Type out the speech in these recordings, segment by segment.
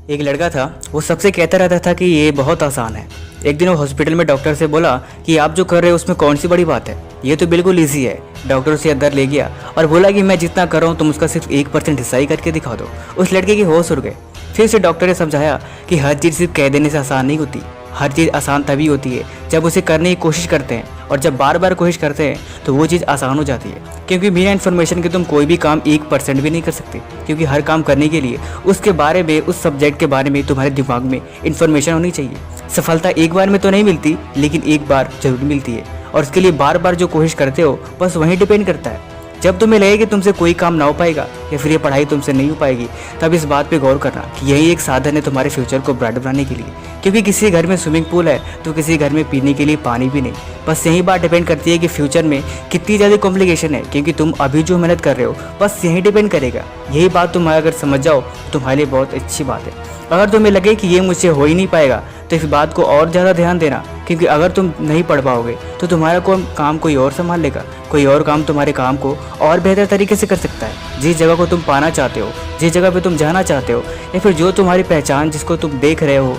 एक लड़का था, वो सबसे कहता रहता था कि ये बहुत आसान है। एक दिन वो हॉस्पिटल में डॉक्टर से बोला कि आप जो कर रहे हो उसमें कौन सी बड़ी बात है, ये तो बिल्कुल ईजी है। डॉक्टर उसे अंदर ले गया और बोला कि मैं जितना कर रहा हूँ तुम उसका सिर्फ 1% हिस्सा ही करके दिखा दो। उस लड़के की होश उड़ गए। फिर से डॉक्टर ने समझाया कि हर चीज़ सिर्फ कह देने से आसान नहीं होती। हर चीज़ आसान तभी होती है जब उसे करने की कोशिश करते हैं, और जब बार बार कोशिश करते हैं तो वो चीज़ आसान हो जाती है। क्योंकि बिना इन्फॉर्मेशन के तुम कोई भी काम 1% भी नहीं कर सकते। क्योंकि हर काम करने के लिए उसके बारे में, उस सब्जेक्ट के बारे में तुम्हारे दिमाग में इन्फॉर्मेशन होनी चाहिए। सफलता एक बार में तो नहीं मिलती, लेकिन एक बार जरूर मिलती है, और उसके लिए बार बार जो कोशिश करते हो बस वहीं डिपेंड करता है। जब तुम्हें लगे कि तुमसे कोई काम ना हो पाएगा या फिर ये पढ़ाई तुमसे नहीं हो पाएगी, तब इस बात पे गौर करना कि यही एक साधन है तुम्हारे फ्यूचर को ब्राइट बनाने के लिए। क्योंकि किसी घर में स्विमिंग पूल है तो किसी घर में पीने के लिए पानी भी नहीं। बस यही बात डिपेंड करती है कि फ्यूचर में कितनी ज़्यादा कॉम्प्लिकेशन है। क्योंकि तुम अभी जो मेहनत कर रहे हो बस यही डिपेंड करेगा। यही बात तुम अगर समझ जाओ तो तुम्हारे लिए बहुत अच्छी बात है। अगर तुम्हें लगे कि ये मुझसे हो ही नहीं पाएगा तो इस बात को और ज़्यादा ध्यान देना। क्योंकि अगर तुम नहीं पढ़ पाओगे तो तुम्हारा काम कोई और संभाल लेगा। कोई और काम तुम्हारे काम को और बेहतर तरीके से कर सकता है। जिस जगह को तुम पाना चाहते हो, जिस जगह पे तुम जाना चाहते हो, या फिर जो तुम्हारी पहचान जिसको तुम देख रहे हो,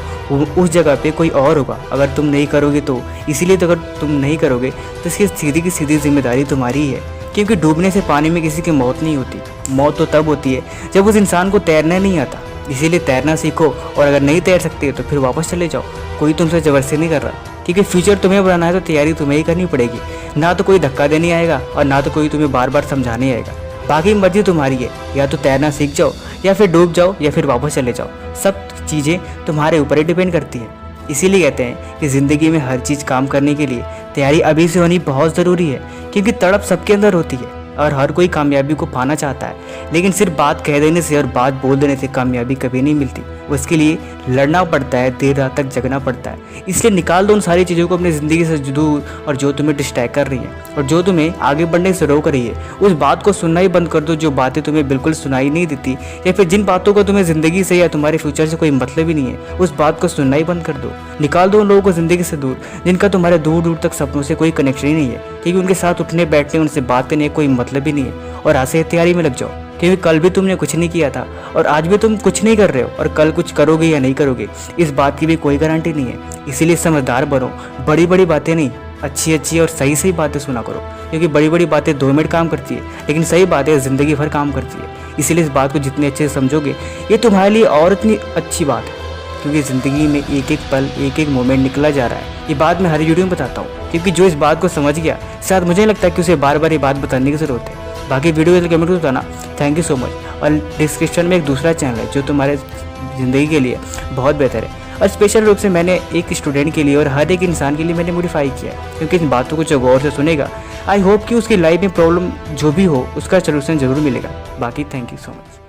उस जगह पे कोई और होगा। अगर तुम नहीं करोगे तो इसीलिए, तो अगर तुम नहीं करोगे तो इसकी सीधी की सीधी जिम्मेदारी तुम्हारी ही है। क्योंकि डूबने से पानी में किसी की मौत नहीं होती। मौत तो तब होती है जब उस इंसान को तैरना नहीं आता। इसीलिए तैरना सीखो, और अगर नहीं तैर सकते तो फिर वापस चले जाओ। कोई तुमसे जबरदस्ती नहीं कर रहा। क्योंकि फ्यूचर तुम्हें बनाना है तो तैयारी तुम्हें ही करनी पड़ेगी। ना तो कोई धक्का देने आएगा और ना तो कोई तुम्हें बार बार समझाने आएगा। बाकी मर्जी तुम्हारी है, या तो तैरना सीख जाओ, या फिर डूब जाओ, या फिर वापस चले जाओ। सब चीज़ें तुम्हारे ऊपर ही डिपेंड करती हैं। इसीलिए कहते हैं कि ज़िंदगी में हर चीज़ काम करने के लिए तैयारी अभी से होनी बहुत ज़रूरी है। क्योंकि तड़प सबके अंदर होती है और हर कोई कामयाबी को पाना चाहता है। लेकिन सिर्फ बात कह देने से और बात बोल देने से कामयाबी कभी नहीं मिलती। उसके लिए लड़ना पड़ता है, देर रात तक जगना पड़ता है। इसलिए निकाल दो उन सारी चीज़ों को अपनी ज़िंदगी से दूर, और जो तुम्हें डिस्ट्रैक्ट कर रही है और जो तुम्हें आगे बढ़ने से रोक रही है, उस बात को सुनना ही बंद कर दो। जो बातें तुम्हें बिल्कुल सुनाई नहीं देती, या फिर जिन बातों को तुम्हें ज़िंदगी से या तुम्हारे फ्यूचर से कोई मतलब ही नहीं है, उस बात को सुनना ही बंद कर दो। निकाल दो उन लोगों को ज़िंदगी से दूर जिनका तुम्हारे दूर दूर तक सपनों से कोई कनेक्शन ही नहीं है। क्योंकि उनके साथ उठने बैठने, उनसे बात करने कोई मतलब ही नहीं है। और आज से तैयारी में लग जाओ। क्योंकि कल भी तुमने कुछ नहीं किया था और आज भी तुम कुछ नहीं कर रहे हो, और कल कुछ करोगे या नहीं करोगे इस बात की भी कोई गारंटी नहीं है। इसीलिए समझदार बनो। बड़ी बड़ी बातें नहीं, अच्छी अच्छी और सही सही बातें सुना करो। क्योंकि बड़ी बड़ी बातें 2 मिनट काम करती है, लेकिन सही बातें ज़िंदगी भर काम करती है। इसीलिए इस बात को जितने अच्छे से समझोगे ये तुम्हारे लिए और इतनी अच्छी बात है। क्योंकि ज़िंदगी में एक एक पल, एक एक मोमेंट निकला जा रहा है। ये बात मैं हर वीडियो में बताता हूँ। क्योंकि जो इस बात को समझ गया, शायद मुझे नहीं लगता कि उसे बार बार ये बात बताने की ज़रूरत है। बाकी वीडियो के कमेंट में बताना। Thank you so much. और डिस्क्रिप्शन में एक दूसरा चैनल है जो तुम्हारे ज़िंदगी के लिए बहुत बेहतर है, और स्पेशल रूप से मैंने एक स्टूडेंट के लिए और हर एक इंसान के लिए मैंने मॉडिफाई किया है। क्योंकि इन बातों को जो गौर से सुनेगा, आई होप कि उसकी लाइफ में प्रॉब्लम जो भी हो उसका सोल्यूशन ज़रूर मिलेगा। बाकी थैंक यू सो मच।